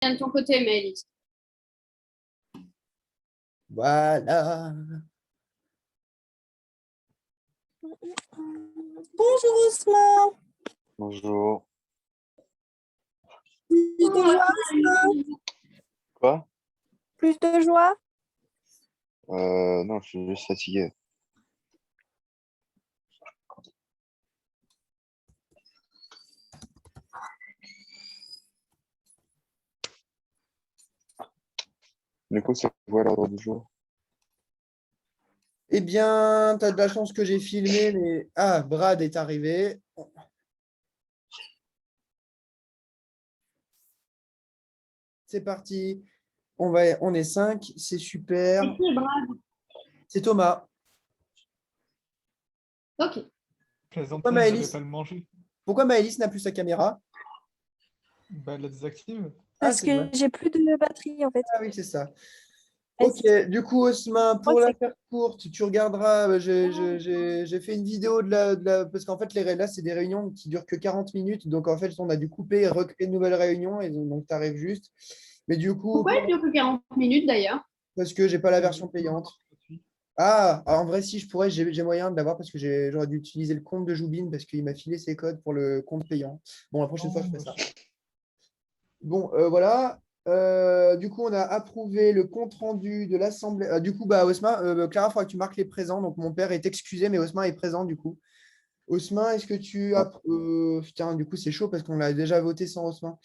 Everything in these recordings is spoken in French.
bien de ton côté, Maëlys. Voilà. Bonjour Osman. Bonjour. Plus de joie, Osman. Quoi? Plus de joie. Non, je suis juste fatigué. Du coup, c'est quoi l'ordre du jour? Eh bien, tu as de la chance que j'ai filmé, mais... Ah, Brad est arrivé. C'est parti. On est 5, c'est super. C'est qui, Brad? C'est Thomas. Ok. Pourquoi Plaisantais, elle n'allait Maëlys, pas le manger. pourquoi Maëlys n'a plus sa caméra? Bah, elle la désactive. Ah, Parce c'est vrai. que j'ai plus de batterie en fait. Ah oui, c'est ça. Ok, du coup, Osman, crois pour que la c'est- faire courte, tu regarderas. J'ai fait une vidéo parce qu'en fait, là, c'est des réunions qui durent que 40 minutes. Donc, en fait, on a dû couper et recréer une nouvelle réunion. Et donc, tu arrives juste. Mais du coup, Pourquoi il dure que 40 minutes d'ailleurs? parce que j'ai pas la version payante. Ah, en vrai, si je pourrais, j'ai moyen de l'avoir parce que j'aurais dû utiliser le compte de Joubin parce qu'il m'a filé ses codes pour le compte payant. Bon, la prochaine fois, je ferai ça. Bon, voilà. Du coup, on a approuvé le compte-rendu de l'Assemblée. Du coup, bah, Osman, Clara, il faudra que tu marques les présents. Donc, mon père est excusé, mais Osman est présent, du coup. Osman, est-ce que tu as... Putain, du coup, c'est chaud parce qu'on l'a déjà voté sans Osman.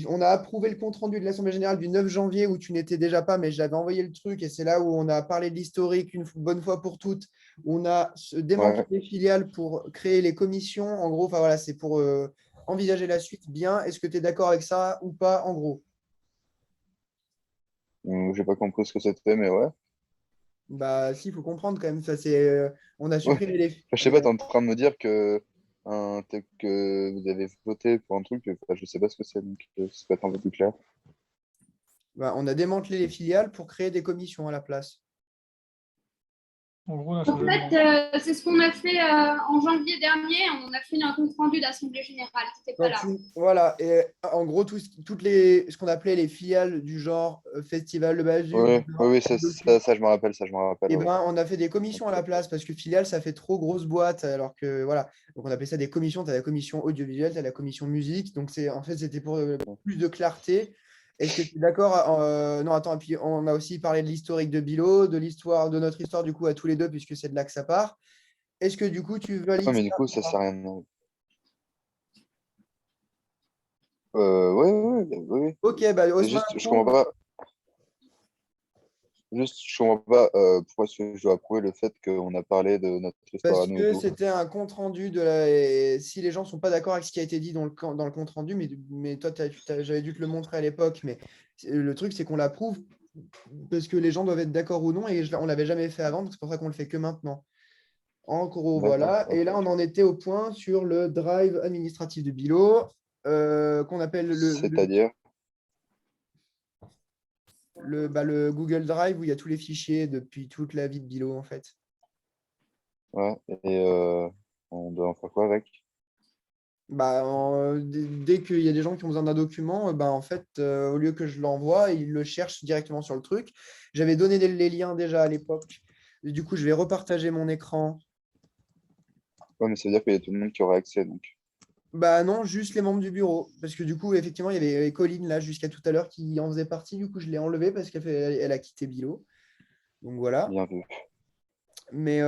On a approuvé le compte-rendu de l'Assemblée générale du 9 janvier où tu n'étais déjà pas, mais j'avais envoyé le truc et c'est là où on a parlé de l'historique une bonne fois pour toutes. On a démantelé Ouais. les filiales pour créer les commissions. En gros, enfin voilà, c'est pour envisager la suite bien. Est-ce que tu es d'accord avec ça ou pas, en gros? J'ai pas compris ce que c'était, mais ouais. Bah, si, il faut comprendre quand même. Ça, on a Ouais. supprimé les. Je sais pas, t'es en train de me dire que vous avez voté pour un truc, enfin, je sais pas ce que c'est, donc ça peut être un peu plus clair. Bah, on a démantelé les filiales pour créer des commissions à la place. En gros, on a En changé le nom. fait, c'est ce qu'on a fait en janvier dernier. On a fait un compte rendu d'Assemblée générale. C'était pas là. Voilà, et en gros, ce qu'on appelait les filiales du genre Festival de Basile, Oui, oui, oui, ça, je me rappelle, ça, je me rappelle. et Ouais. ben, on a fait des commissions à la place parce que filiale, ça fait trop grosse boîte. Alors que voilà, donc on appelait ça des commissions. Tu as la commission audiovisuelle, tu as la commission musique. Donc, en fait, c'était pour plus de clarté. Est-ce que tu es d'accord? Non, attends, et puis on a aussi parlé de l'historique de Bilo, de l'histoire, de notre histoire, du coup, à tous les deux, puisque c'est de là que ça part. Est-ce que du coup, tu Ouais, valides mais ça du coup, ou ça pas? sert à rien. Oui, oui, oui, oui. Ok, bah, C'est Osman juste, je comprends approuve. pas. Juste, je comprends pas pourquoi est-ce que je dois approuver le fait qu'on a parlé de notre histoire Parce à nous et que tout. c'était un compte rendu et si les gens ne sont pas d'accord avec ce qui a été dit dans le compte rendu, mais toi, j'avais dû te le montrer à l'époque, mais le truc, c'est qu'on l'approuve parce que les gens doivent être d'accord ou non, et on ne l'avait jamais fait avant, donc c'est pour ça qu'on le fait que maintenant. En gros, D'accord, voilà. Et ok. là, on en était au point sur le drive administratif de Bilo, qu'on appelle C'est-à-dire, le Google Drive, où il y a tous les fichiers depuis toute la vie de Bilo, en fait. ouais, et on doit en faire quoi avec? Bah, dès qu'il y a des gens qui ont besoin d'un document, bah, en fait, au lieu que je l'envoie, ils le cherchent directement sur le truc. J'avais donné les liens déjà à l'époque. Et du coup, je vais repartager mon écran. Ouais, mais ça veut dire qu'il y a tout le monde qui aura accès, donc Bah non, juste les membres du bureau. Parce que du coup, effectivement, il y avait Colline là jusqu'à tout à l'heure qui en faisait partie. Du coup, je l'ai enlevée parce elle a quitté Bilo. Donc voilà. bien vu. Mais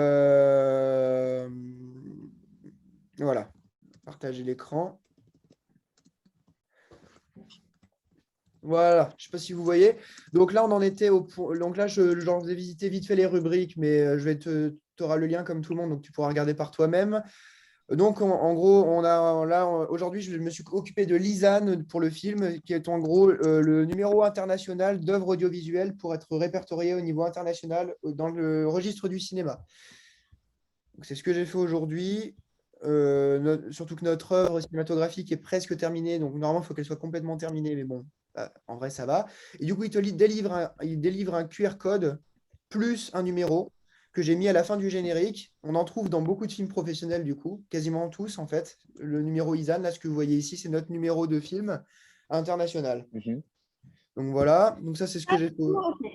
voilà. Partager l'écran. Voilà, je ne sais pas si vous voyez. Donc là, on en était au point. Donc là, je vous ai visité vite fait les rubriques, mais je vais tu auras le lien comme tout le monde, donc tu pourras regarder par toi-même. Donc en gros, on a là aujourd'hui, je me suis occupé de l'ISAN pour le film, qui est en gros le numéro international d'œuvres audiovisuelles pour être répertorié au niveau international dans le registre du cinéma. Donc c'est ce que j'ai fait aujourd'hui. Surtout que notre œuvre cinématographique est presque terminée, donc normalement, il faut qu'elle soit complètement terminée, mais bon, en vrai, ça va. Et du coup, il délivre un QR code plus un numéro que j'ai mis à la fin du générique. On en trouve dans beaucoup de films professionnels, du coup, quasiment tous, en fait. Le numéro ISAN, là, ce que vous voyez ici, c'est notre numéro de film international. Mhm. Donc voilà, donc ça c'est ce que j'ai fait. Ok.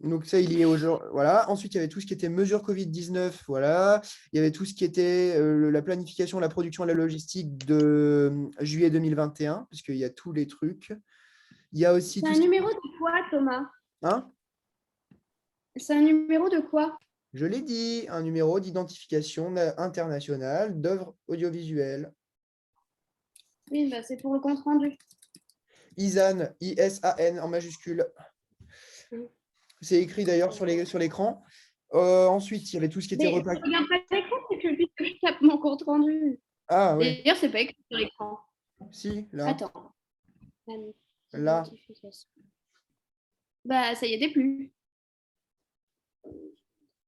Donc ça, il y est au jour. Voilà. Ensuite, il y avait tout ce qui était mesures Covid-19. Voilà. Il y avait tout ce qui était la planification, la production et la logistique de juillet 2021, parce qu'il y a tous les trucs. Il y a aussi C'est tout un ce qui... numéro de quoi, Thomas? Hein? C'est un numéro de quoi? Je l'ai dit, un numéro d'identification internationale d'œuvres audiovisuelles. Oui, bah, c'est pour le compte rendu. ISAN, ISAN en majuscule. Mm. C'est écrit d'ailleurs sur l'écran. Ensuite, il y avait tout ce qui était Mais repas. je regarde pas l'écran, c'est que juste que je tape mon compte rendu. Ah oui, D'ailleurs, c'est pas écrit sur l'écran. si, là. Attends. Là. Identification. Bah, ça y était plus.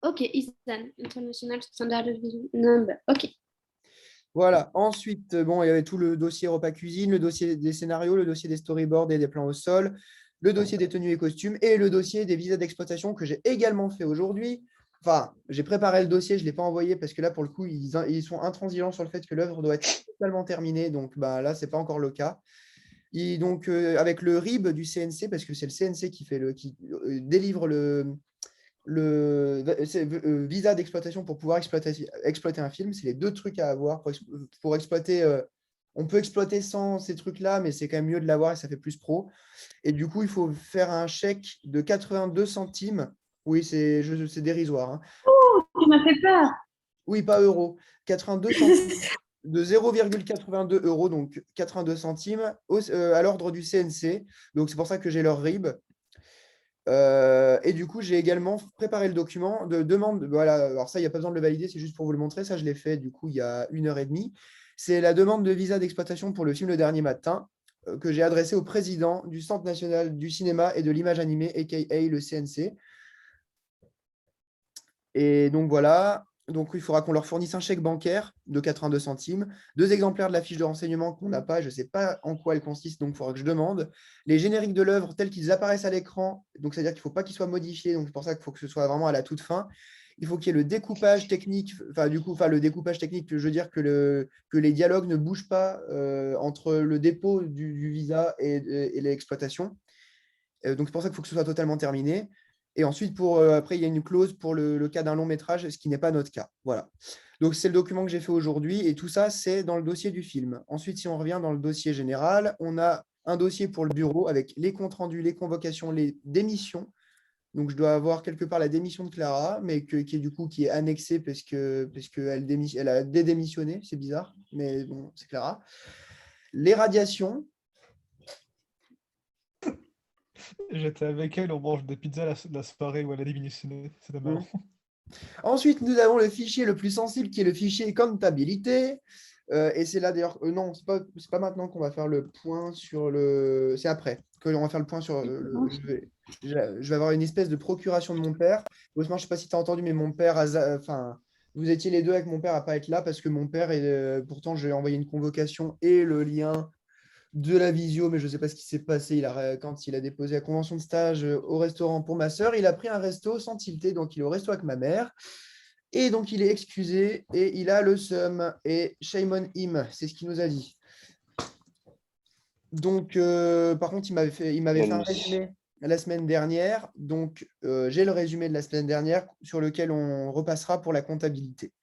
Ok, ISAN, International Standard Number. Ok. Voilà. Ensuite, bon, il y avait tout le dossier repas cuisine, le dossier des scénarios, le dossier des storyboards et des plans au sol, le dossier des tenues et costumes et le dossier des visas d'exploitation que j'ai également fait aujourd'hui. Enfin, j'ai préparé le dossier, je ne l'ai pas envoyé parce que là, pour le coup, ils sont intransigeants sur le fait que l'œuvre doit être totalement terminée. Donc bah, là, ce n'est pas encore le cas. Et donc, avec le RIB du CNC, parce que c'est le CNC qui délivre le visa d'exploitation pour pouvoir exploiter un film. C'est les deux trucs à avoir pour exploiter. On peut exploiter sans ces trucs-là, mais c'est quand même mieux de l'avoir et ça fait plus pro. Et du coup, il faut faire un chèque de 82 centimes. Oui, c'est dérisoire. Hein. Tu m'as fait peur. Oui, pas euros. 82 centimes de 0,82 euros, donc 82 centimes à l'ordre du CNC. Donc, c'est pour ça que j'ai leur RIB. Et du coup, j'ai également préparé le document de demande. Voilà, alors ça, il n'y a pas besoin de le valider, c'est juste pour vous le montrer. Ça, je l'ai fait du coup il y a 1 heure et demie. C'est la demande de visa d'exploitation pour le film Le Dernier Matin que j'ai adressé au président du Centre national du cinéma et de l'image animée, a.k.a. le CNC. Et donc voilà, donc il faudra qu'on leur fournisse un chèque bancaire de 82 centimes, 2 exemplaires de la fiche de renseignement qu'on n'a pas, je ne sais pas en quoi elle consiste, donc il faudra que je demande, les génériques de l'œuvre tels qu'ils apparaissent à l'écran, donc c'est-à-dire qu'il ne faut pas qu'ils soient modifiés, donc c'est pour ça qu'il faut que ce soit vraiment à la toute fin. Il faut qu'il y ait le découpage technique, le découpage technique, je veux dire que les dialogues ne bougent pas entre le dépôt du visa et l'exploitation. Donc c'est pour ça qu'il faut que ce soit totalement terminé. Et ensuite, après, il y a une clause pour le cas d'un long métrage, ce qui n'est pas notre cas. Voilà. Donc, c'est le document que j'ai fait aujourd'hui. Et tout ça, c'est dans le dossier du film. Ensuite, si on revient dans le dossier général, on a un dossier pour le bureau avec les comptes rendus, les convocations, les démissions. Donc, je dois avoir quelque part la démission de Clara, mais qui est annexée parce qu'elle a dédémissionné. C'est bizarre, mais bon, c'est Clara. Les radiations. J'étais avec elle, on mange des pizzas la soirée où elle a démissionné. C'était marrant. Ensuite, nous avons le fichier le plus sensible qui est le fichier comptabilité. Et c'est là d'ailleurs, non, c'est pas maintenant qu'on va faire le point sur le. C'est après que l'on va faire le point sur. Je vais avoir une espèce de procuration de mon père. Heureusement, je ne sais pas si tu as entendu, mais mon père, enfin, vous étiez les deux avec mon père à pas être là parce que mon père, pourtant, je lui ai envoyé une convocation et le lien de la visio, mais je ne sais pas ce qui s'est passé. Quand il a déposé la convention de stage au restaurant pour ma sœur, il a pris un resto sans tilter, donc il est au resto avec ma mère. Et donc il est excusé et il a le seum. Et shame on him, c'est ce qu'il nous a dit. Donc, par contre, il m'avait fait un résumé la semaine dernière. Donc, j'ai le résumé de la semaine dernière sur lequel on repassera pour la comptabilité.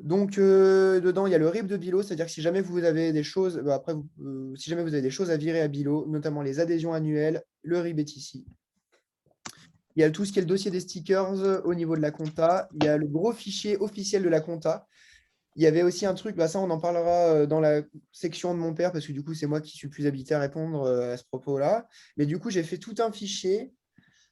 Donc, dedans, il y a le RIB de Bilo, c'est-à-dire que si jamais vous avez des choses, si jamais vous avez des choses à virer à Bilo, notamment les adhésions annuelles, le RIB est ici. Il y a tout ce qui est le dossier des stickers au niveau de la compta. Il y a le gros fichier officiel de la compta. Il y avait aussi un truc, ça on en parlera dans la section de mon père, parce que du coup, c'est moi qui suis plus habilité à répondre à ce propos-là. Mais du coup, j'ai fait tout un fichier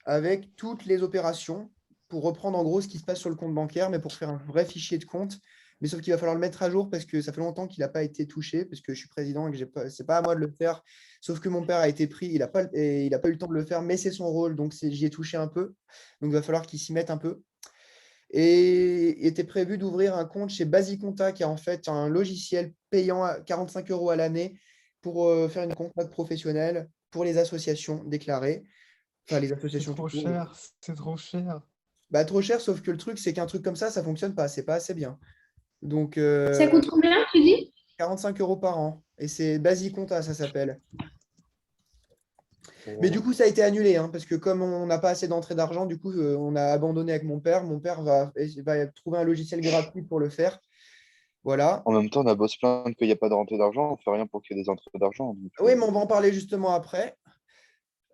avec toutes les opérations pour reprendre en gros ce qui se passe sur le compte bancaire, mais pour faire un vrai fichier de compte. Mais sauf qu'il va falloir le mettre à jour parce que ça fait longtemps qu'il n'a pas été touché, parce que je suis président et que ce n'est pas à moi de le faire. Sauf que mon père a été pris, il n'a pas eu le temps de le faire, mais c'est son rôle, donc j'y ai touché un peu. Donc il va falloir qu'il s'y mette un peu. Et était prévu d'ouvrir un compte chez Basiconta, qui est en fait un logiciel payant à 45 € à l'année pour faire une compte professionnelle pour les associations déclarées. Enfin, les C'est associations trop tout court. cher, c'est trop cher. Bah, trop cher, sauf que le truc, c'est qu'un truc comme ça ne fonctionne pas. C'est pas assez bien. Donc, Ça coûte combien, tu dis? 45 € par an. Et c'est Basiconta, ça s'appelle. Mais du coup, ça a été annulé, hein, parce que comme on n'a pas assez d'entrée d'argent, du coup, on a abandonné avec mon père. Mon père va trouver un logiciel gratuit pour le faire. Voilà. En même temps, on a beau se plaindre qu'il n'y a pas de rentrée d'argent, on fait rien pour qu'il y ait des entrées d'argent. Donc, Oui, mais on va en parler justement après,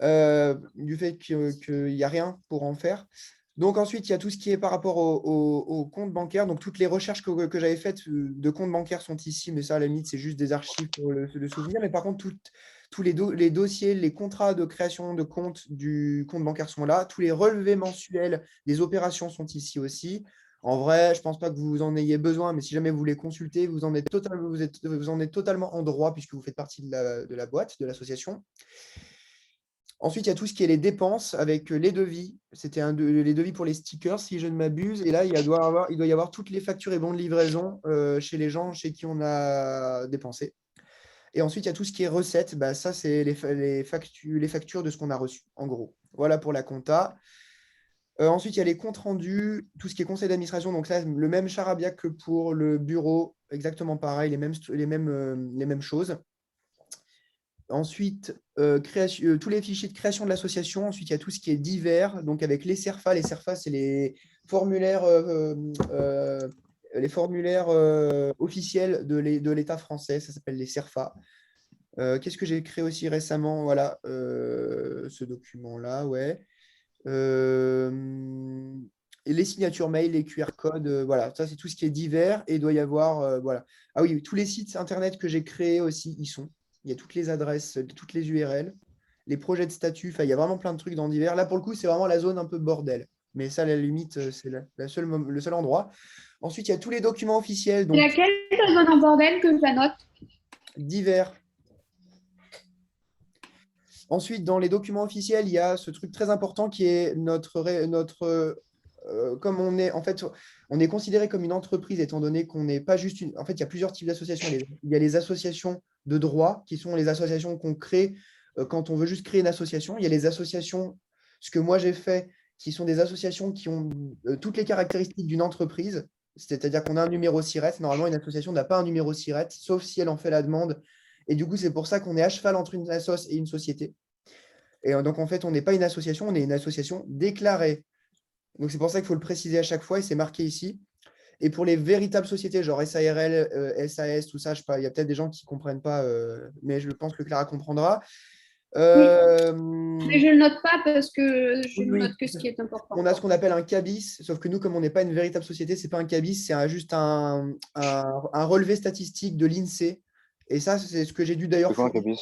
du fait qu'il n'y a rien pour en faire. Donc ensuite, il y a tout ce qui est par rapport au compte bancaire. Donc toutes les recherches que j'avais faites de comptes bancaires sont ici, mais ça, à la limite, c'est juste des archives pour le souvenir. Mais par contre, tous les dossiers, les contrats de création de compte du compte bancaire sont là. Tous les relevés mensuels des opérations sont ici aussi. En vrai, je ne pense pas que vous en ayez besoin, mais si jamais vous voulez consulter, vous en êtes totalement en droit puisque vous faites partie de la boîte, de l'association. Ensuite, il y a tout ce qui est les dépenses avec les devis. C'était les devis pour les stickers, si je ne m'abuse. Et là, il doit y avoir toutes les factures et bons de livraison chez les gens chez qui on a dépensé. Et ensuite, il y a tout ce qui est recettes. Bah, ça, c'est les factures de ce qu'on a reçu, en gros. Voilà pour la compta. Ensuite, il y a les comptes rendus, tout ce qui est conseil d'administration. Donc là, le même charabia que pour le bureau, exactement pareil, les mêmes choses. Ensuite, tous les fichiers de création de l'association. Ensuite, il y a tout ce qui est divers, donc avec les CERFA. Les CERFA, c'est les formulaires officiels de l'État français. Ça s'appelle les CERFA. Qu'est-ce que j'ai créé aussi récemment? Voilà, ce document-là, ouais. Et les signatures mail, les QR codes, voilà, ça c'est tout ce qui est divers et il doit y avoir, voilà. Ah oui, tous les sites internet que j'ai créés aussi, ils sont. Il y a toutes les adresses, toutes les URL, les projets de statut, enfin, il y a vraiment plein de trucs dans divers. Là, pour le coup, c'est vraiment la zone un peu bordel. Mais ça, à la limite, c'est le seul endroit. Ensuite, il y a tous les documents officiels, C'est donc laquelle zone en bordel que je la note? divers. Ensuite, dans les documents officiels, il y a ce truc très important qui est comme on est, en fait, on est considéré comme une entreprise étant donné qu'on n'est pas juste une. En fait, il y a plusieurs types d'associations. Il y a les associations de droit qui sont les associations qu'on crée quand on veut juste créer une association. Il y a les associations, ce que moi j'ai fait, qui sont des associations qui ont toutes les caractéristiques d'une entreprise. C'est-à-dire qu'on a un numéro SIRET. Normalement, une association n'a pas un numéro SIRET, sauf si elle en fait la demande. Et du coup, c'est pour ça qu'on est à cheval entre une assoce et une société. Et donc, en fait, on n'est pas une association, on est une association déclarée. Donc, c'est pour ça qu'il faut le préciser à chaque fois et c'est marqué ici. Et pour les véritables sociétés, genre SARL, SAS, tout ça, je sais pas, il y a peut-être des gens qui ne comprennent pas, mais je pense que Clara comprendra. Mais je ne le note pas parce que je ne Oui, note que ce qui est important. on a ce qu'on appelle un CABIS, sauf que nous, comme on n'est pas une véritable société, ce n'est pas un CABIS, c'est juste un relevé statistique de l'INSEE. Et ça, c'est ce que j'ai dû d'ailleurs c'est quoi un fournir. cabis?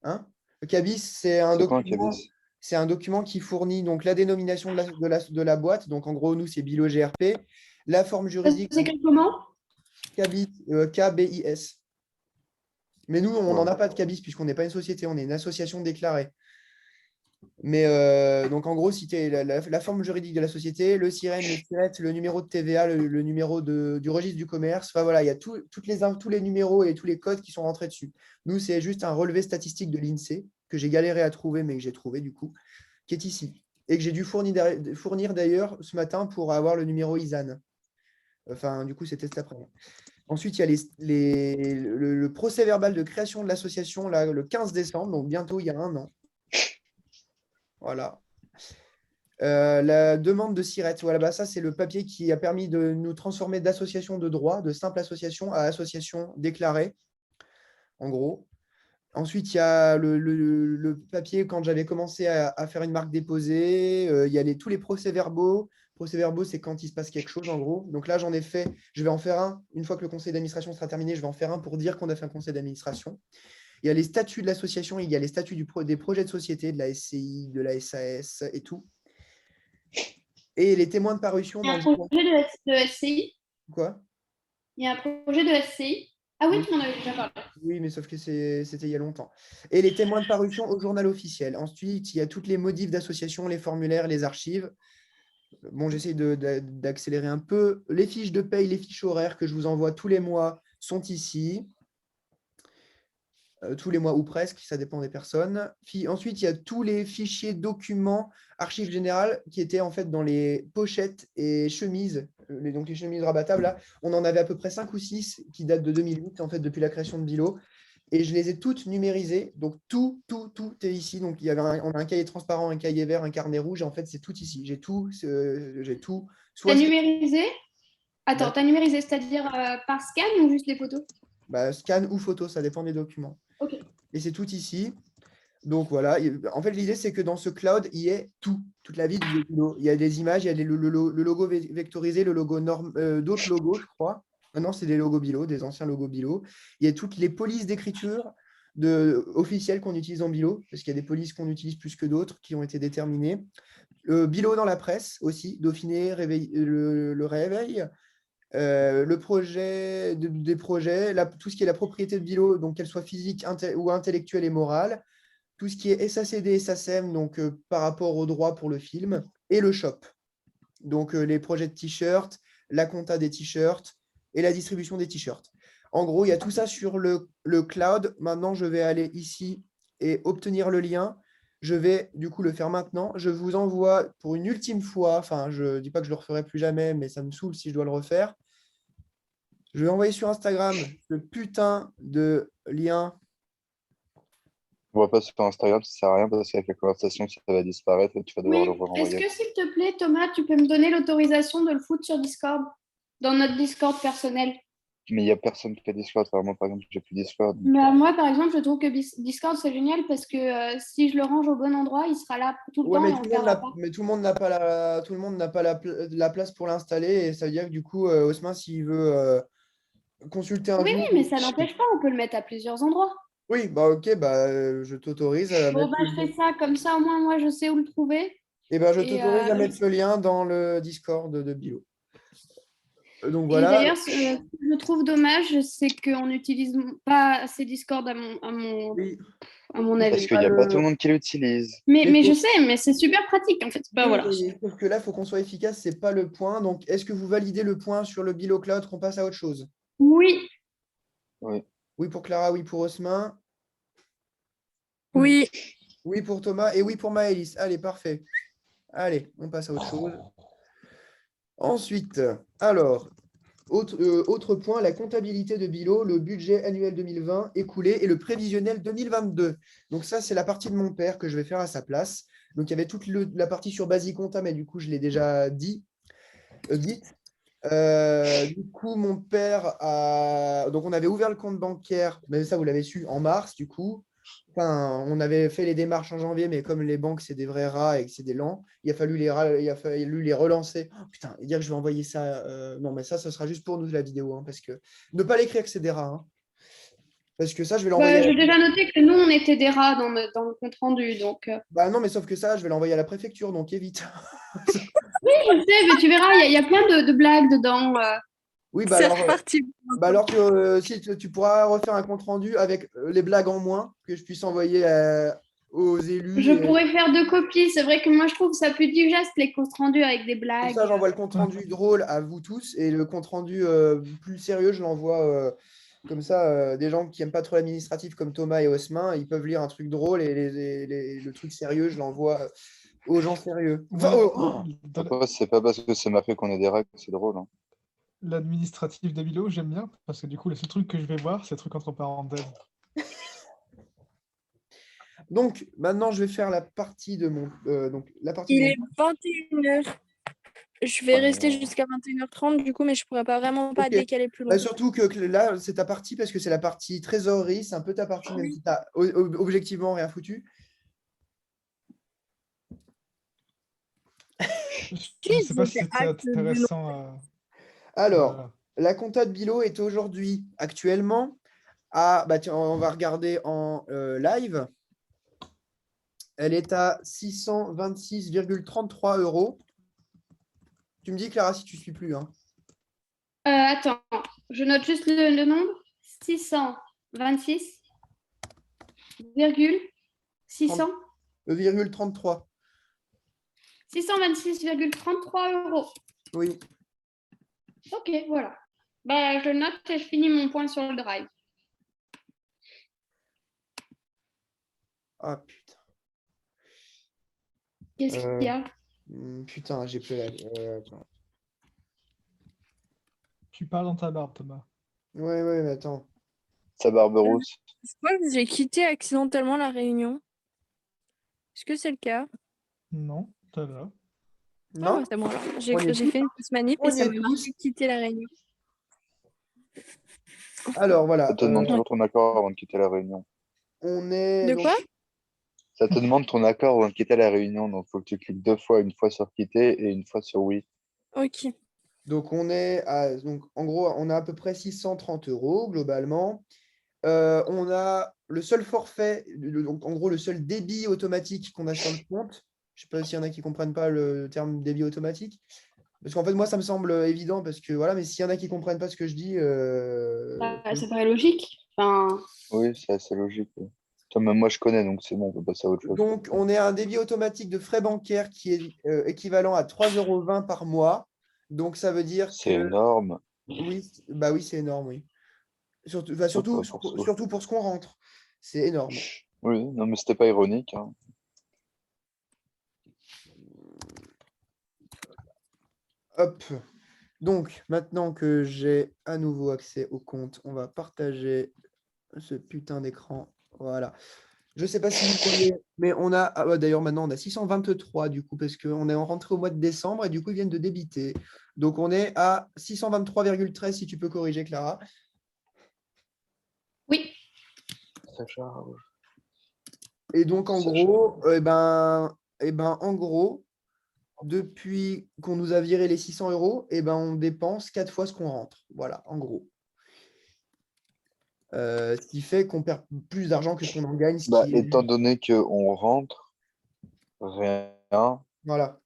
Hein. Le CABIS, C'est quoi un cabis? c'est un document qui fournit donc la dénomination de la boîte. Donc, en gros, nous, c'est Bilo GRP. La forme Ça juridique, donc, s'écrit comment? CABIS, KBIS. Mais nous, on n'en Ouais. a pas de CABIS puisqu'on n'est pas une société, on est une association déclarée. Mais donc, en gros, si tu es la forme juridique de la société, le SIREN, le SIRET, le numéro de TVA, le numéro du registre du commerce, enfin voilà, il y a tous les numéros et tous les codes qui sont rentrés dessus. Nous, c'est juste un relevé statistique de l'INSEE que j'ai galéré à trouver, mais que j'ai trouvé du coup, qui est ici. Et que j'ai dû fournir d'ailleurs ce matin pour avoir le numéro ISAN. Enfin, du coup, c'était cet après-midi. Ensuite, il y a le procès verbal de création de l'association le 15 décembre, donc bientôt, il y a un an. Voilà. La demande de SIRET, voilà, bah ça, c'est le papier qui a permis de nous transformer d'association de droit, de simple association à association déclarée, en gros. Ensuite, il y a le papier quand j'avais commencé à faire une marque déposée. Il y a tous les procès-verbaux. Procès-verbaux, c'est quand il se passe quelque chose, en gros. Donc là, j'en ai fait. Je vais en faire un. Une fois que le conseil d'administration sera terminé, je vais en faire un pour dire qu'on a fait un conseil d'administration. Il y a les statuts de l'association, il y a les statuts des projets de société, de la SCI, de la SAS et tout. Et les témoins de parution Il y a dans un le projet de SCI. Quoi? Il y a un projet de SCI. Ah oui, Oui. tu m'en avais déjà parlé. Oui, mais sauf que c'était il y a longtemps. Et les témoins de parution au journal officiel. Ensuite, il y a toutes les modifs d'association, les formulaires, les archives. Bon, j'essaie d'accélérer un peu. Les fiches de paye, les fiches horaires que je vous envoie tous les mois sont ici. Tous les mois ou presque, ça dépend des personnes. Ensuite, il y a tous les fichiers documents, archives générales, qui étaient en fait dans les pochettes et chemises, donc les chemises rabattables. Là, on en avait à peu près 5 ou 6 qui datent de 2008, en fait, depuis la création de Bilo. et je les ai toutes numérisées. Donc, tout est ici. Donc, on a un cahier transparent, un cahier vert, un carnet rouge. Et en fait, c'est tout ici. J'ai tout. T'as Soit numérisé? bah, Attends, t'as numérisé, c'est-à-dire par scan ou juste les photos? scan ou photo, ça dépend des documents. Ok. Et c'est tout ici. Donc voilà, en fait, l'idée, c'est que dans ce cloud, il y ait tout, toute la vie du Bilo. Il y a des images, il y a le logo vectorisé, le logo d'autres logos, je crois. Maintenant, c'est des logos Bilo, des anciens logos Bilo. Il y a toutes les polices d'écriture officielles qu'on utilise en Bilo, parce qu'il y a des polices qu'on utilise plus que d'autres qui ont été déterminées. Bilo dans la presse aussi, Dauphiné, le Réveil. Le projet, des projets, tout ce qui est la propriété de Bilo, donc qu'elle soit physique ou intellectuelle et morale, tout ce qui est SACD et SACEM, donc par rapport aux droits pour le film, et le shop. Donc les projets de t-shirts, la compta des t-shirts et la distribution des t-shirts. En gros, il y a tout ça sur le cloud. Maintenant, je vais aller ici et obtenir le lien. Je vais du coup le faire maintenant. Je vous envoie pour une ultime fois, enfin, je ne dis pas que je ne le referai plus jamais, mais ça me saoule si je dois le refaire. Je vais envoyer sur Instagram ce putain de lien. On voit pas sur Instagram, ça sert à rien parce qu'avec la conversation, ça va disparaître et tu vas devoir Oui, le est-ce renvoyer. que s'il te plaît, Thomas, tu peux me donner l'autorisation de le foutre sur Discord, dans notre Discord personnel? Mais il n'y a personne qui fait Discord. Enfin, moi, par exemple, j'ai plus Discord. Mais moi, par exemple, je trouve que Discord, c'est génial parce que si je le range au bon endroit, il sera là tout le Ouais, temps mais et on ne le perdra pas. tout le monde n'a pas tout le monde n'a pas la place pour l'installer. Et ça veut dire que du coup, Osman, s'il veut consulter un Oui, oui, jour. mais ça n'empêche pas, on peut le mettre à plusieurs endroits. Oui, bah ok, bah je t'autorise à Bon, mettre bah, le je lien. fais ça, comme ça, au moins, moi, je sais où le trouver. Et ben je Et, t'autorise à mettre ce lien dans le Discord de Bilo. Donc et voilà. d'ailleurs, ce que je trouve dommage, c'est qu'on n'utilise pas assez Discord Oui. à mon Parce avis. qu'il n'y a pas tout le monde qui l'utilise. Mais je sais, mais c'est super pratique, en fait. Bah, Oui, voilà. mais sauf que là, il faut qu'on soit efficace, c'est pas le point. Donc, est-ce que vous validez le point sur le Bilo Cloud qu'on passe à autre chose? Oui, Oui. Oui pour Clara, oui pour Osman, Oui, oui pour Thomas et oui pour Maëlys. Allez, parfait. Allez, on passe à autre chose. Ensuite, alors, autre point, la comptabilité de Bilo, le budget annuel 2020 écoulé et le prévisionnel 2022. Donc ça, c'est la partie de mon père que je vais faire à sa place. Donc il y avait toute la partie sur Basic Compta, mais du coup, je l'ai déjà dit. Vite. Du coup, mon père a. Donc, on avait ouvert le compte bancaire, mais ça, vous l'avez su, en mars, du coup. Enfin, on avait fait les démarches en janvier, mais comme les banques, c'est des vrais rats et que c'est des lents, il a fallu les relancer. Oh, putain, et dire que je vais envoyer ça. Non, mais ça, ce sera juste pour nous, la vidéo. Hein, parce que ne pas l'écrire que c'est des rats. Hein, parce que ça, je vais l'envoyer bah, à la. j'ai déjà noté que nous, on était des rats dans le compte rendu. Donc, Bah non, mais sauf que ça, je vais l'envoyer à la préfecture, donc évite. oui, je sais, mais tu verras, il y a plein de blagues dedans. Oui, c'est reparti. si tu pourras refaire un compte rendu avec les blagues en moins que je puisse envoyer aux élus. Je Et pourrais faire deux copies. C'est vrai que moi, je trouve ça plus digeste, les comptes rendus avec des comme blagues. ça, j'envoie le compte rendu drôle à vous tous et le compte rendu plus sérieux, je l'envoie comme ça. Des gens qui n'aiment pas trop l'administratif comme Thomas et Osmin, ils peuvent lire un truc drôle et le truc sérieux, je l'envoie aux gens sérieux. Enfin, Ouais, dans Après, c'est pas parce que c'est marqué qu'on est des rats que c'est drôle. Hein. l'administratif d'Abilo, j'aime bien, parce que du coup, le seul truc que je vais voir, c'est le truc entre parenthèses. Donc, maintenant, je vais faire la partie de mon. Donc, la partie de Il mon. est 21h. Je vais rester jusqu'à 21h30 du coup, mais je pourrais pas vraiment pas Ok. décaler plus Bah, longtemps. surtout que là, c'est ta partie parce que c'est la partie trésorerie. C'est un peu ta partie, même si tu n'as objectivement rien foutu. Je sais pas si J'ai c'était hâte du nom. intéressant. Alors, Voilà. la compta de Bilo est aujourd'hui, actuellement, à. Bah, tiens, on va regarder en live. Elle est à 626,33 euros. Tu me dis, Clara, si tu ne suis plus. Hein. Attends, je note juste le nombre. 626,600 626,33. 626,33 euros. Oui. Ok, voilà. Bah, je note et je finis mon point sur le drive. Ah, putain. Qu'est-ce qu'il y a? Putain, j'ai plus la. Attends. Tu parles dans ta barbe, Thomas. Ouais, mais attends. Sa Barberousse. Je crois que j'ai quitté accidentellement la réunion. Est-ce que c'est le cas? Non, t'as là. Ah Non? ouais, c'est bon alors. J'ai On y est j'ai tous. fait une petite manip On et y ça est m'a tous. marqué quitter la réunion. Alors Ça voilà, te demande toujours ton accord avant de quitter la réunion. on est De donc quoi? Ça te demande ton accord avant de quitter la réunion, donc il faut que tu cliques 2 fois, une fois sur quitter et une fois sur oui. Ok. donc on est à donc en gros on a à peu près 630 € globalement. On a le seul forfait, donc en gros le seul débit automatique qu'on a sur le compte. Je ne sais pas s'il y en a qui ne comprennent pas le terme débit automatique. Parce qu'en fait, moi, ça me semble évident parce que voilà, mais s'il y en a qui ne comprennent pas ce que je dis, Ça paraît logique. Enfin, Oui, c'est assez logique. Oui. Toi, même moi, je connais, donc c'est bon, on peut passer à autre chose. donc on est à un débit automatique de frais bancaires qui est équivalent à 3,20 € par mois. Donc ça veut dire C'est que énorme. oui, bah oui, c'est énorme, oui. Surtout, bah, Oh, surtout, pour ça. surtout pour ce qu'on rentre. C'est énorme. Oui, non, mais c'était pas ironique. Hein. Hop. Donc, maintenant que j'ai à nouveau accès au compte, on va partager ce putain d'écran. Voilà. Je ne sais pas si vous voyez, mais on a. Ah, ouais, d'ailleurs, maintenant, on a 623 du coup, parce qu'on est rentré au mois de décembre et du coup, ils viennent de débiter. Donc, on est à 623,13 si tu peux corriger, Clara. oui. Ça charge. Et donc, en Ça gros, en gros, depuis qu'on nous a viré les 600 €, on dépense 4 fois ce qu'on rentre. Voilà, en gros. Ce qui fait qu'on perd plus d'argent que ce qu'on en gagne. Bah, étant donné qu'on rentre rien, Voilà.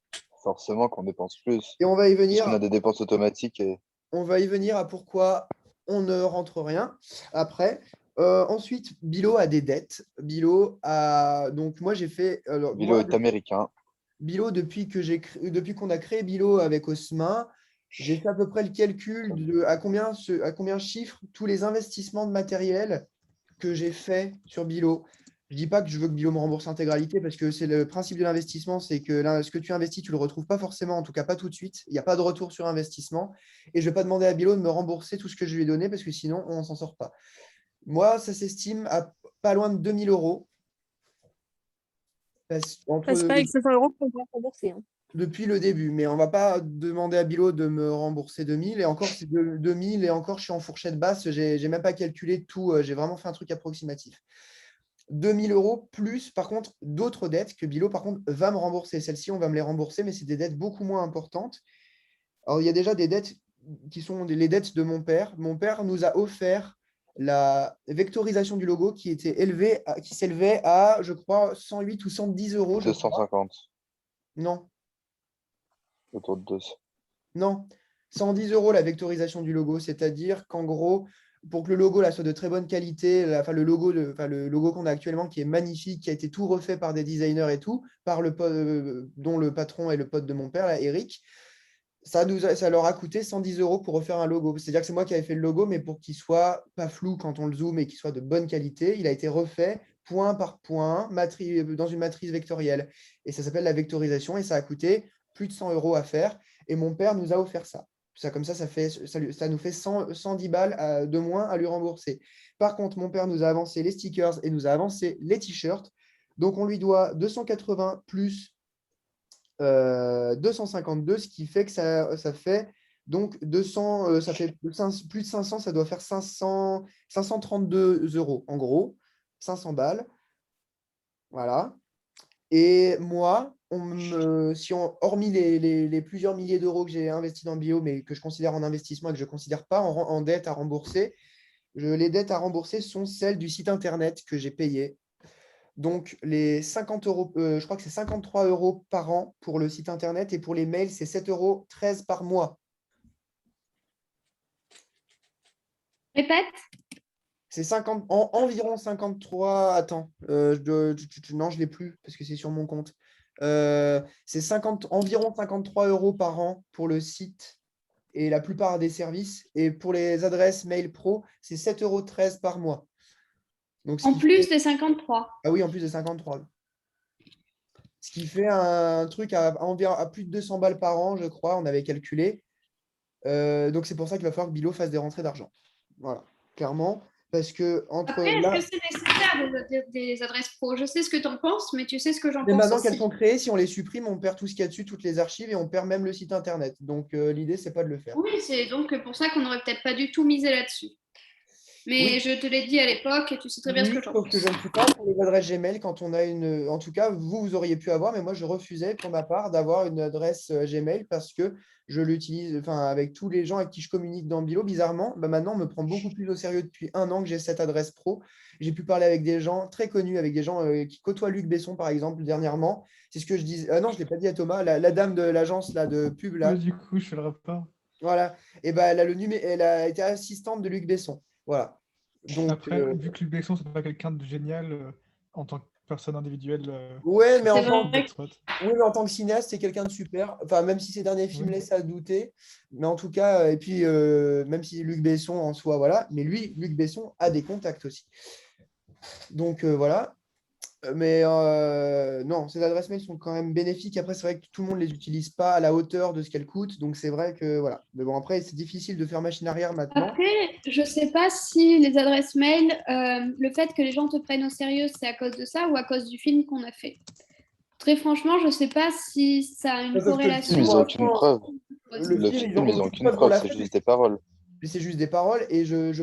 forcément qu'on dépense plus. Et on va y Puisqu'on a venir. des dépenses automatiques et On va y venir à pourquoi on ne rentre rien après. Ensuite, Bilo a des dettes. Bilo a. Donc, moi, j'ai fait. Alors, Bilo moi, est américain. Bilo, depuis qu'on a créé Bilo avec Osmin, j'ai fait à peu près le calcul de à combien chiffrent tous les investissements de matériel que j'ai fait sur Bilo. Je dis pas que je veux que Bilo me rembourse l'intégralité parce que c'est le principe de l'investissement, c'est que là, ce que tu investis, tu ne le retrouves pas forcément, en tout cas pas tout de suite. Il n'y a pas de retour sur investissement. Et je ne vais pas demander à Bilo de me rembourser tout ce que je lui ai donné parce que sinon, on ne s'en sort pas. Moi, ça s'estime à pas loin de 2000 €. Entre C'est pas avec 500 € qu'on peut rembourser. Hein. depuis le début, mais on ne va pas demander à Bilo de me rembourser 2000. Et encore, c'est 2000 et encore, je suis en fourchette basse. Je n'ai même pas calculé tout. J'ai vraiment fait un truc approximatif. 2000 € plus, par contre, d'autres dettes que Bilo, par contre, va me rembourser. Celles-ci, on va me les rembourser, mais c'est des dettes beaucoup moins importantes. Alors, il y a déjà des dettes qui sont les dettes de mon père. Mon père nous a offert la vectorisation du logo qui qui s'élevait à, je crois, 108 ou 110 €, je crois. 250. Non, Autour de 200. non. 110 € la vectorisation du logo, c'est-à-dire qu'en gros, pour que le logo là, soit de très bonne qualité, le logo qu'on a actuellement qui est magnifique, qui a été tout refait par des designers et tout, dont le patron est le pote de mon père, là, Eric, ça leur a coûté 110 € pour refaire un logo. C'est-à-dire que c'est moi qui avais fait le logo, mais pour qu'il soit pas flou quand on le zoome et qu'il soit de bonne qualité, il a été refait point par point, dans une matrice vectorielle. Et ça s'appelle la vectorisation et ça a coûté plus de 100 € à faire. Et mon père nous a offert ça. Comme ça nous fait 110 balles de moins à lui rembourser. Par contre, mon père nous a avancé les stickers et nous a avancé les t-shirts. Donc, on lui doit 280 plus 252, ce qui fait que ça fait donc 200, ça fait plus de 500, ça doit faire 532 € en gros, 500 balles. Voilà. Et moi, hormis les plusieurs milliers d'euros que j'ai investis dans Bio, mais que je considère en investissement et que je ne considère pas en dette à rembourser, les dettes à rembourser sont celles du site internet que j'ai payé. Donc, les 50 €, je crois que c'est 53 € par an pour le site internet et pour les mails, c'est 7,13 € par mois. Répète. C'est environ 53. Attends, non, je ne l'ai plus parce que c'est sur mon compte. C'est environ 53 € par an pour le site et la plupart des services. Et pour les adresses mail pro, c'est 7,13 € par mois. Donc, En plus des 53. Ah oui, en plus de 53. Ce qui fait un truc à plus de 200 balles par an, je crois, on avait calculé. Donc, c'est pour ça qu'il va falloir que Bilo fasse des rentrées d'argent. Voilà, clairement. Parce que entre Après, est-ce là, que c'est nécessaire des adresses pro? Je sais ce que tu en penses, mais tu sais ce que j'en mais pense maintenant qu'elles aussi. sont créées, si on les supprime, on perd tout ce qu'il y a dessus, toutes les archives, et on perd même le site internet. Donc l'idée, c'est pas de le faire. Oui, c'est donc pour ça qu'on n'aurait peut-être pas du tout misé là-dessus. Mais Oui, je te l'ai dit à l'époque et tu sais très bien ce oui, que j'en sauf que pense. je ne suis pas pour les adresses Gmail quand on a une. En tout cas, vous auriez pu avoir, mais moi, je refusais pour ma part d'avoir une adresse Gmail parce que je l'utilise, enfin, avec tous les gens avec qui je communique dans Bilo. Bizarrement, bah, maintenant, on me prend beaucoup plus au sérieux depuis un an que j'ai cette adresse pro. J'ai pu parler avec des gens très connus, avec des gens qui côtoient Luc Besson, par exemple, dernièrement. C'est ce que je disais. Non, je ne l'ai pas dit à Thomas. La dame de l'agence là, de pub, Ouais, là, du coup, je fais le rapport. voilà. Et ben elle a elle a été assistante de Luc Besson. Voilà. Donc, Après, vu que Luc Besson, c'est pas quelqu'un de génial en tant que personne individuelle, ouais, ça mais C'est en serait tant difficile vrai. d'être honnête. Oui, mais en tant que cinéaste, c'est quelqu'un de super. Enfin, même si ses derniers films Oui. laissent à douter. Mais en tout cas, et puis, même si Luc Besson en soi, voilà. Mais lui, Luc Besson a des contacts aussi. Donc, voilà. Mais non, ces adresses mail sont quand même bénéfiques. Après, c'est vrai que tout le monde ne les utilise pas à la hauteur de ce qu'elles coûtent. Donc, c'est vrai que, voilà. Mais bon, après, c'est difficile de faire machine arrière maintenant. Après, je ne sais pas si les adresses mail, le fait que les gens te prennent au sérieux, c'est à cause de ça ou à cause du film qu'on a fait. Très franchement, je ne sais pas si ça a une Sauf que le Film, film, ils corrélation. n'ont aucune preuve. le Le film, ils n'ont film, ils n'ont aucune aucune preuve qu'on preuve, l'a c'est fait. juste des paroles. Mais c'est juste des paroles et je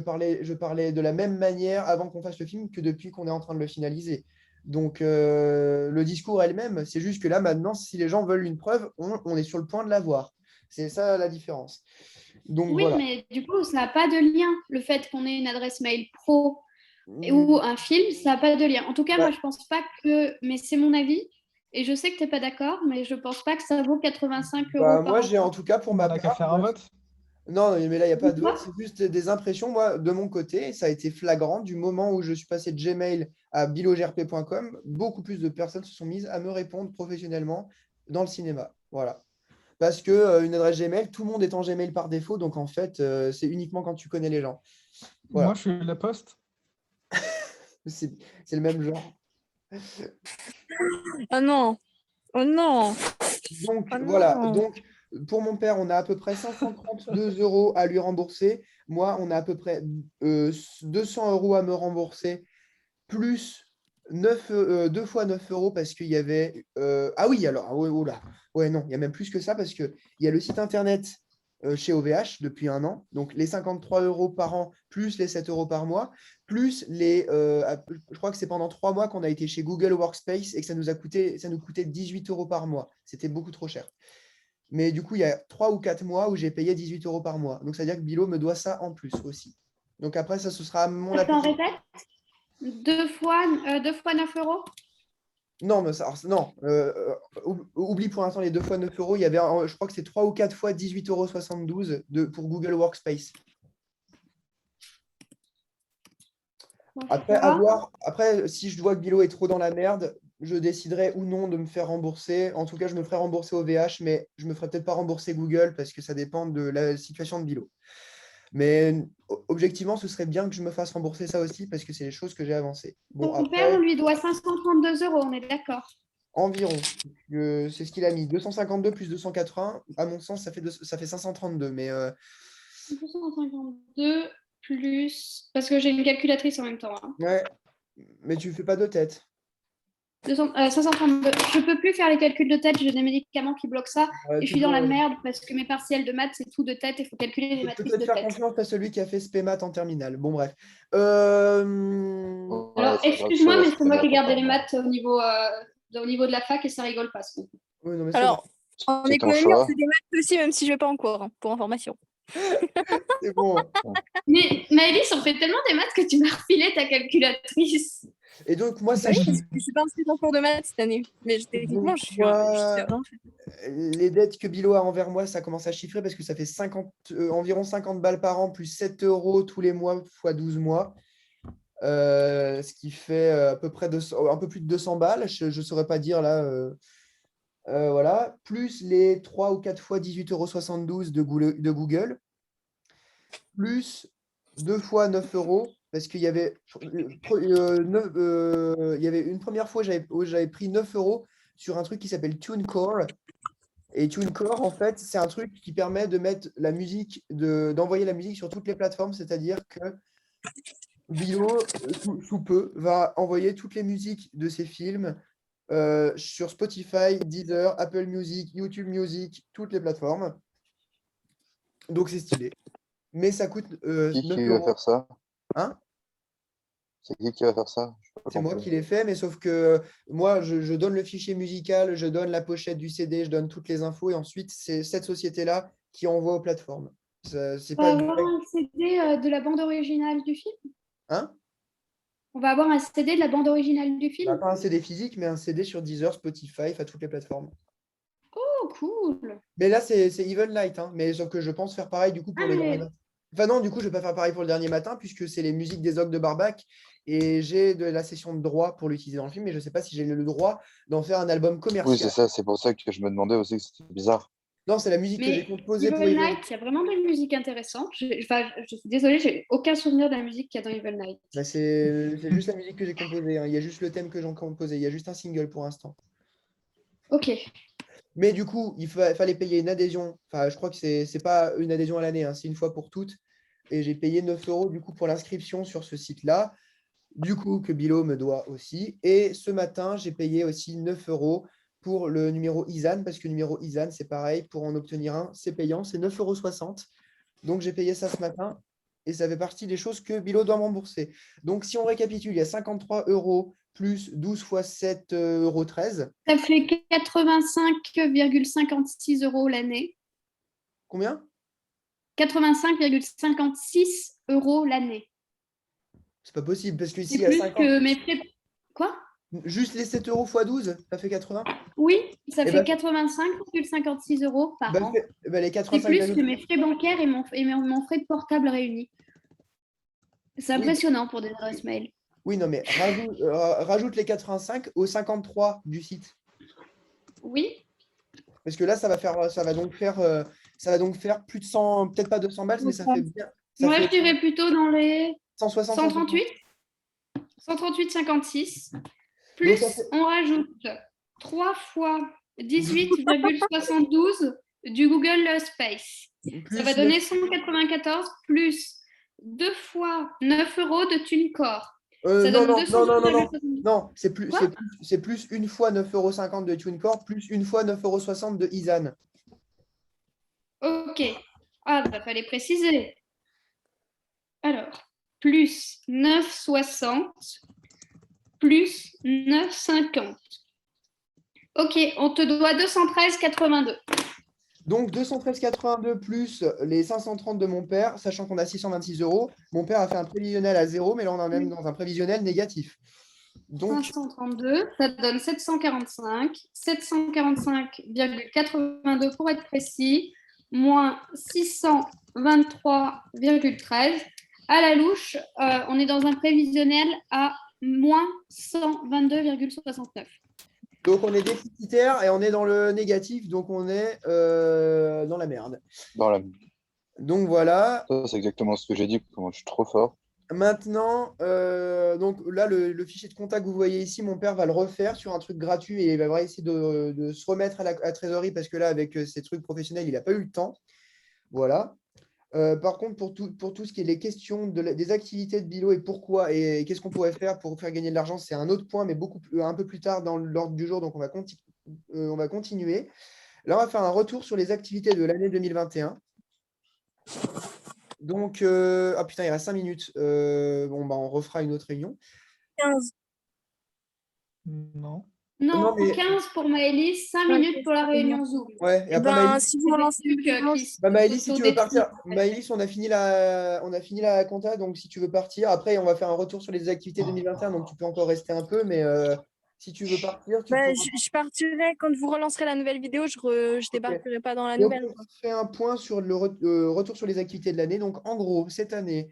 parlais de la même manière avant qu'on fasse le film que depuis qu'on est en train de le finaliser. Donc le discours est le même, c'est juste que là maintenant, si les gens veulent une preuve, on est sur le point de l'avoir. C'est ça la différence. Donc Oui, voilà. mais du coup, ça n'a pas de lien. Le fait qu'on ait une adresse mail pro Mm, ou un film, ça n'a pas de lien. En tout cas, moi, bah, je pense pas que, mais c'est mon avis, et je sais que tu n'es pas d'accord, mais je pense pas que ça vaut 85 euros bah, par moi an. j'ai en tout cas pour Bah, ma on a qu'à part, faire un vote. non, mais là il n'y a pas de vote, Dis-moi. c'est juste des impressions. Moi, de mon côté, ça a été flagrant du moment où je suis passé de Gmail à bilogrp.com, beaucoup plus de personnes se sont mises à me répondre professionnellement dans le cinéma. Voilà. Parce que une adresse Gmail, tout le monde est en Gmail par défaut, donc en fait, c'est uniquement quand tu connais les gens. Moi, Voilà, je suis la poste. c'est c'est le même genre. Oh non, oh non, Donc oh voilà, non. donc pour mon père, on a à peu près 532 euros à lui rembourser. Moi, on a à peu près 200 euros à me rembourser, plus 2 fois 9 euros parce qu'il y avait. Ah oui, alors, ah ouais, oh là. Ouais, non, il y a même plus que ça parce qu'il y a le site internet chez OVH depuis un an. Donc les 53 euros par an, plus les 7 euros par mois, plus je crois que c'est pendant 3 mois qu'on a été chez Google Workspace et que ça nous coûtait 18 euros par mois. C'était beaucoup trop cher. Mais du coup, il y a 3 ou 4 mois où j'ai payé 18 euros par mois. Donc ça veut dire que Bilo me doit ça en plus aussi. Donc après, ça, ce sera mon appel. Attends, répète. Deux fois 9 euros? Non, mais ça, alors, non, oublie pour l'instant les 2 fois 9 euros. Il y avait, je crois que c'est 3 ou 4 fois 18,72 € pour Google Workspace. Bon, je sais Après, pas. après, si je vois que Bilo est trop dans la merde, je déciderai ou non de me faire rembourser. En tout cas, je me ferai rembourser au VH, mais je me ferai peut-être pas rembourser Google parce que ça dépend de la situation de Bilo. Mais objectivement, ce serait bien que je me fasse rembourser ça aussi parce que c'est les choses que j'ai avancées. Bon, Ton père, on après, lui doit 532 euros, on est d'accord. environ. C'est ce qu'il a mis. 252 plus 280, à mon sens, ça fait 532. Mais 252 plus. Parce que j'ai une calculatrice en même temps. Hein. ouais, mais tu fais pas de tête. 532. Je peux plus faire les calculs de tête, j'ai des médicaments qui bloquent ça. Et je Tu suis dans la peux merde parce que mes partiels de maths, c'est tout de tête. Il faut calculer les matrices peut-être de faire tête. confiance à celui qui a fait SPMAT en terminale. Bon, bref. Ouais, Alors, c'est grave excuse-moi, chaud, mais c'est moi qui ai gardé les apparemment. maths au niveau de la fac et ça rigole pas. Ce coup. Oui, non, mais c'est bon. Alors, en C'est ton économie, on choix. fait des maths aussi, même si je vais pas en cours, hein, pour information. C'est bon. Mais Maëlys, on fait tellement des maths que tu m'as refilé ta calculatrice. Et donc, moi, Oui, sachez, parce que je suis pas inscrite en cours de maths cette année. Mais techniquement, donc, je suis moi, rien fait. les dettes que Bilo a envers moi, ça commence à chiffrer parce que ça fait environ 50 balles par an plus 7 euros tous les mois fois 12 mois. Ce qui fait à peu près un peu plus de 200 balles. Je ne saurais pas dire là. Voilà. Plus les 3 ou 4 fois 18,72 € de Google. Plus 2 fois 9 euros. Parce qu'il y avait, il y avait une première fois où j'avais pris 9 euros sur un truc qui s'appelle TuneCore. Et TuneCore, en fait, c'est un truc qui permet de mettre la musique, d'envoyer la musique sur toutes les plateformes. C'est-à-dire que Bilo, sous peu, va envoyer toutes les musiques de ses films sur Spotify, Deezer, Apple Music, YouTube Music, toutes les plateformes. Donc c'est stylé. Mais ça coûte Qui 9 va euros. faire ça? Hein? C'est qui va faire ça? J'ai pas C'est moi compris. qui l'ai fait, mais sauf que moi, je donne le fichier musical, je donne la pochette du CD, je donne toutes les infos, et ensuite, c'est cette société-là qui envoie aux plateformes. C'est On va pas avoir direct. un CD de la bande originale du film. Hein? On va avoir un CD de la bande originale du Bah, film. pas un CD physique, mais un CD sur Deezer, Spotify, enfin toutes les plateformes. Oh, cool. Mais là, c'est Even Light, hein. Mais sauf que je pense faire pareil du coup Ah, pour le dernier mais matin. Enfin non, du coup, je vais pas faire pareil pour le dernier matin, puisque c'est les musiques des Ogres de Barbac, et j'ai de la session de droit pour l'utiliser dans le film, mais je sais pas si j'ai le droit d'en faire un album Oui, commercial. c'est ça, c'est pour ça que je me demandais aussi que c'était bizarre. Non, c'est la musique que j'ai Mais composée pour Evil Even. Night, il y a vraiment de la musique intéressante. Je suis désolée, j'ai aucun souvenir de la musique qu'il y a dans Evil Night. Bah, c'est juste la musique que j'ai composée, hein. Il y a juste le thème que j'ai composé. Il y a juste un single pour l'instant. Ok. Mais du coup, fallait payer une adhésion. Enfin, je crois que c'est pas une adhésion à l'année, hein, c'est une fois pour toutes. Et j'ai payé 9 euros du coup pour l'inscription sur ce site-là. Du coup, que Bilo me doit aussi. Et ce matin, j'ai payé aussi 9 euros pour le numéro ISAN, parce que le numéro ISAN, c'est pareil, pour en obtenir un, c'est payant, c'est 9,60 €. Donc, j'ai payé ça ce matin et ça fait partie des choses que Bilo doit rembourser. Donc, si on récapitule, il y a 53 euros plus 12 fois 7 euros 13. Ça fait 85,56 € l'année. Combien? 85,56 € l'année. C'est pas possible, parce qu'ici, C'est il y a plus 50. que mes frais. Quoi? Juste les 7 euros x 12, ça fait 80. Oui, ça Eh fait ben, 85,56 € par an. les C'est 85, plus que mes frais bancaires et mon frais de portable réunis. C'est oui, impressionnant pour des adresses mail. oui, non, mais rajoute les 85 aux 53 du site. Oui. Parce que là, ça va donc faire plus de 100, peut-être pas 200 balles, mais ça fait bien. Ça Moi, je fait dirais plutôt dans les 160, 138. 138,56. Donc, Plus, ça fait- on rajoute 3 fois 18,72 du Google Space. plus Ça va donner 194 plus 2 fois 9 € de TuneCore. Ça non, donne non, non, non, non, non. 230,72. Non, Quoi? c'est plus une fois 9,50 € de TuneCore, plus une fois 9,60 € de ISAN. Ok. Ah, bah, fallait préciser. Alors, plus 9,60 plus 9,50. Ok, on te doit 213,82. Donc 213,82 plus les 530 de mon père, sachant qu'on a 626 euros. Mon père a fait un prévisionnel à 0, mais là, on est même dans un prévisionnel négatif. Donc, 532, ça donne 745. 745,82 pour être précis, moins 623,13. À la louche, on est dans un prévisionnel à moins 122,69. Donc, on est déficitaire et on est dans le négatif, donc on est dans la merde. Dans la... Donc, voilà. Ça, c'est exactement ce que j'ai dit, comment je suis trop fort. Maintenant, donc là, le fichier de contact que vous voyez ici, mon père va le refaire sur un truc gratuit et il va essayer de se remettre à la trésorerie parce que là, avec ces trucs professionnels, il n'a pas eu le temps. Voilà. Par contre, pour tout ce qui est les questions des activités de Bilo et pourquoi et qu'est-ce qu'on pourrait faire pour faire gagner de l'argent, c'est un autre point, mais un peu plus tard dans l'ordre du jour. Donc, on va continuer. Là, on va faire un retour sur les activités de l'année 2021. Donc, ah putain, il reste 5 minutes. Bon, bah, on refera une autre réunion. 15. Non. Non, Non, mais 15 pour Maëlys, 5 minutes pour la réunion Zoom. ouais, et Eh après, ben, Maëlys, si vous relancez le vidéo, Maëlys, si tu veux partir, Maëlys, on a fini la compta, donc si tu veux partir, après, on va faire un retour sur les activités 2021, donc tu peux encore rester un peu, mais si tu veux partir, tu ben, pourras. je partirai quand vous relancerez la nouvelle vidéo, je débarquerai pas dans la Donc, nouvelle. on fait un point sur le retour sur les activités de l'année. Donc, en gros, cette année,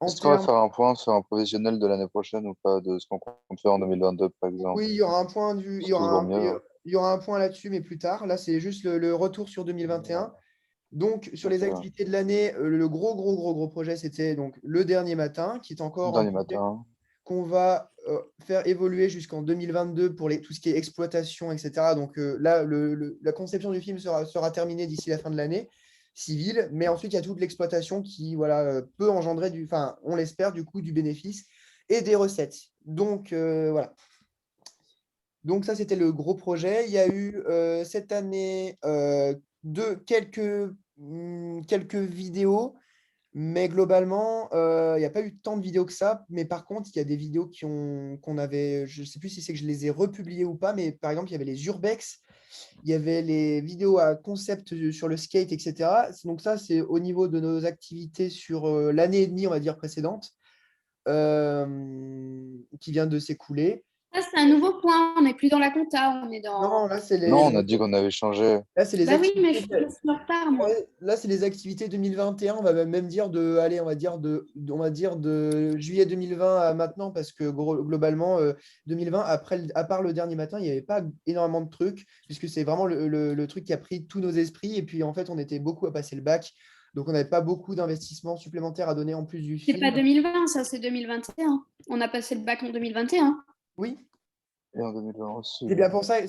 en Est-ce qu'on va termes. faire un point sur un provisionnel de l'année prochaine ou pas, de ce qu'on compte faire en 2022, par exemple? Oui, il y aura un point il C'est y aura toujours un, mieux, hein. il y aura un point là-dessus, mais plus tard. Là, c'est juste le retour sur 2021. Donc, sur les Ok. activités de l'année, le gros projet, c'était donc le dernier matin, qui est encore un Dernier projet matin. qu'on va faire évoluer jusqu'en 2022 pour tout ce qui est exploitation, etc. Donc là, la conception du film sera terminée d'ici la fin de l'année. civil, mais ensuite, il y a toute l'exploitation qui voilà, peut engendrer, enfin, on l'espère, du coup, du bénéfice et des recettes. Donc, voilà. Donc, ça, c'était le gros projet. Il y a eu cette année quelques vidéos, mais globalement, il n'y a pas eu tant de vidéos que ça. Mais par contre, il y a des vidéos qu'on avait, je ne sais plus si c'est que je les ai republiées ou pas, mais par exemple, il y avait les urbex, il y avait les vidéos à concept sur le skate, etc. Donc ça, c'est au niveau de nos activités sur l'année et demie, on va dire, précédente, qui vient de s'écouler. Ça, c'est un nouveau point. On n'est plus dans la compta, on est dans. Non, là, c'est Non, on a dit qu'on avait changé. les Bah oui, mais je activités. suis en retard, moi. Ouais, là, c'est les activités 2021. On va même dire allez, on va dire de juillet 2020 à maintenant, parce que globalement, 2020, à part le dernier matin, il n'y avait pas énormément de trucs, puisque c'est vraiment le truc qui a pris tous nos esprits. Et puis, en fait, on était beaucoup à passer le bac. Donc, on n'avait pas beaucoup d'investissements supplémentaires à donner en plus du C'est film. pas 2020, ça, c'est 2021. On a passé le bac en 2021. Oui, Et en 2020 aussi. c'est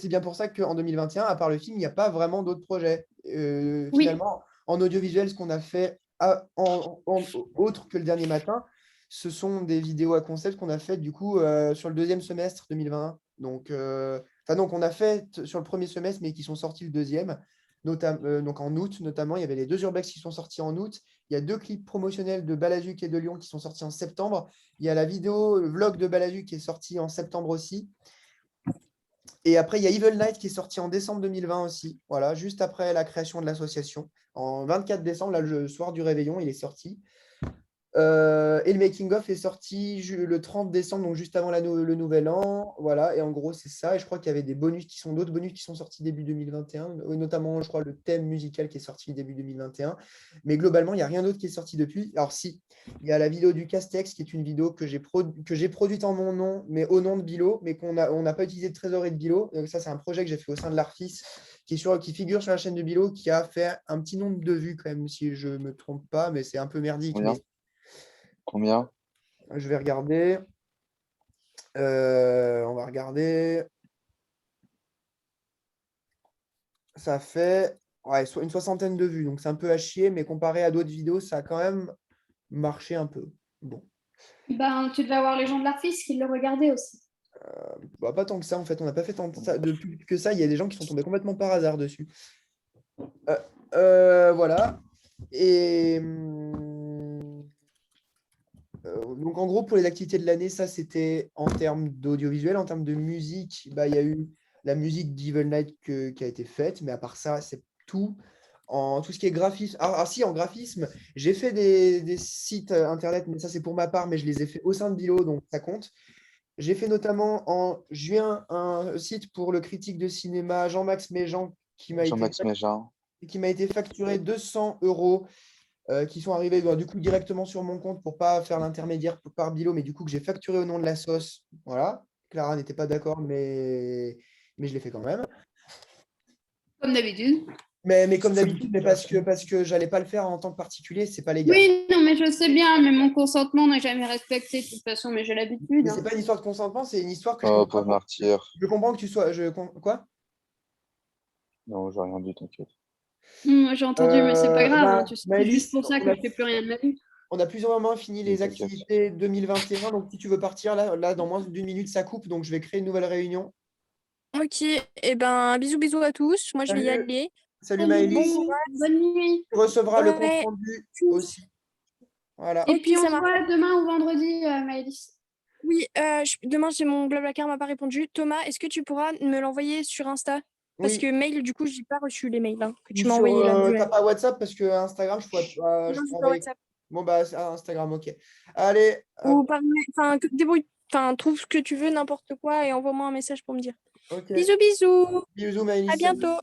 bien pour ça qu'en 2021, à part le film, il n'y a pas vraiment d'autres projets. Oui. Finalement, en audiovisuel, ce qu'on a fait autre que le dernier matin, ce sont des vidéos à concept qu'on a faites du coup sur le deuxième semestre 2021. Donc, donc, on a fait sur le premier semestre, mais qui sont sortis le deuxième. Donc en août, notamment, il y avait les 2 urbex qui sont sortis en août. Il y a 2 clips promotionnels de Balazuc et de Lyon qui sont sortis en septembre. Il y a la vidéo, le vlog de Balazuc qui est sorti en septembre aussi. Et après, il y a Evil Night qui est sorti en décembre 2020 aussi. Voilà, juste après la création de l'association. En 24 décembre, là, le soir du réveillon, il est sorti. Et le making-of est sorti le 30 décembre, donc juste avant le nouvel an. Voilà, et en gros, c'est ça. Et je crois qu'il y avait d'autres bonus qui sont sortis début 2021, notamment, je crois, le thème musical qui est sorti début 2021. Mais globalement, il n'y a rien d'autre qui est sorti depuis. Alors, si, il y a la vidéo du Castex, qui est une vidéo que j'ai produite en mon nom, mais au nom de Bilo, mais on n'a pas utilisé de trésorerie de Bilo. Donc, ça, c'est un projet que j'ai fait au sein de l'Arfis, qui figure sur la chaîne de Bilo, qui a fait un petit nombre de vues, quand même, si je ne me trompe pas, mais c'est un peu merdique. Combien? Je vais regarder. On va regarder. Ça fait une 60aine de vues. Donc, c'est un peu à chier, mais comparé à d'autres vidéos, ça a quand même marché un peu. Bon. Ben, tu devais avoir les gens de l'Arfis qui le regardaient aussi. Bah, pas tant que ça, en fait. On n'a pas fait tant de pub que ça. Il y a des gens qui sont tombés complètement par hasard dessus. Voilà. Et donc, en gros, pour les activités de l'année, ça, c'était en termes d'audiovisuel. En termes de musique, bah, il y a eu la musique d'Evil Night qui a été faite. Mais à part ça, c'est tout. En tout ce qui est graphisme. Si, en graphisme, j'ai fait des sites internet, mais ça, c'est pour ma part. Mais je les ai fait au sein de Bilo, donc ça compte. J'ai fait notamment en juin un site pour le critique de cinéma Jean-Max Méjean qui m'a été facturé 200 € qui sont arrivés du coup directement sur mon compte pour pas faire l'intermédiaire par Bilo, mais du coup que j'ai facturé au nom de la sauce. Voilà. Clara n'était pas d'accord, mais je l'ai fait quand même. Comme d'habitude. Mais comme d'habitude, mais parce que j'allais pas le faire en tant que particulier, c'est pas légal. Oui, non, mais je sais bien, mais mon consentement n'est jamais respecté de toute façon, mais j'ai l'habitude. Mais c'est pas une histoire de consentement, c'est une histoire que Oh, pauvre martyr. je comprends que tu sois. Quoi? Non, j'ai rien dit, t'inquiète. J'ai entendu, mais c'est pas grave. Tu sais, c'est Maëlys, juste pour ça que je fais plus rien de ma vie. on a plus ou moins fini les T'inquiète. activités 2021. Donc, si tu veux partir, là, dans moins d'une minute, ça coupe. Donc, je vais créer une nouvelle réunion. Ok, et ben bisous à tous. Moi, je vais y Salut. aller. Salut Maëlys. Bonne nuit. Tu recevras le Ouais. compte rendu aussi. Voilà. Et puis, on ça se marche. voit demain ou vendredi, Maëlys. Oui, demain, j'ai mon Blablacar m'a pas répondu. Thomas, est-ce que tu pourras me l'envoyer sur Insta? Parce Oui. que mail, du coup, j'ai pas reçu les mails que tu Ou m'as envoyés là. t'as pas WhatsApp parce que Instagram, je pourrais Non, je j'ai pourrais pas envoyer. WhatsApp. Bon, bah, c'est Instagram, ok. Allez, Ou par mail. Enfin, débrouille. Enfin, trouve ce que tu veux, n'importe quoi, et envoie-moi un message pour me dire. ok. Bisous. Bisous Maëlys. À bientôt.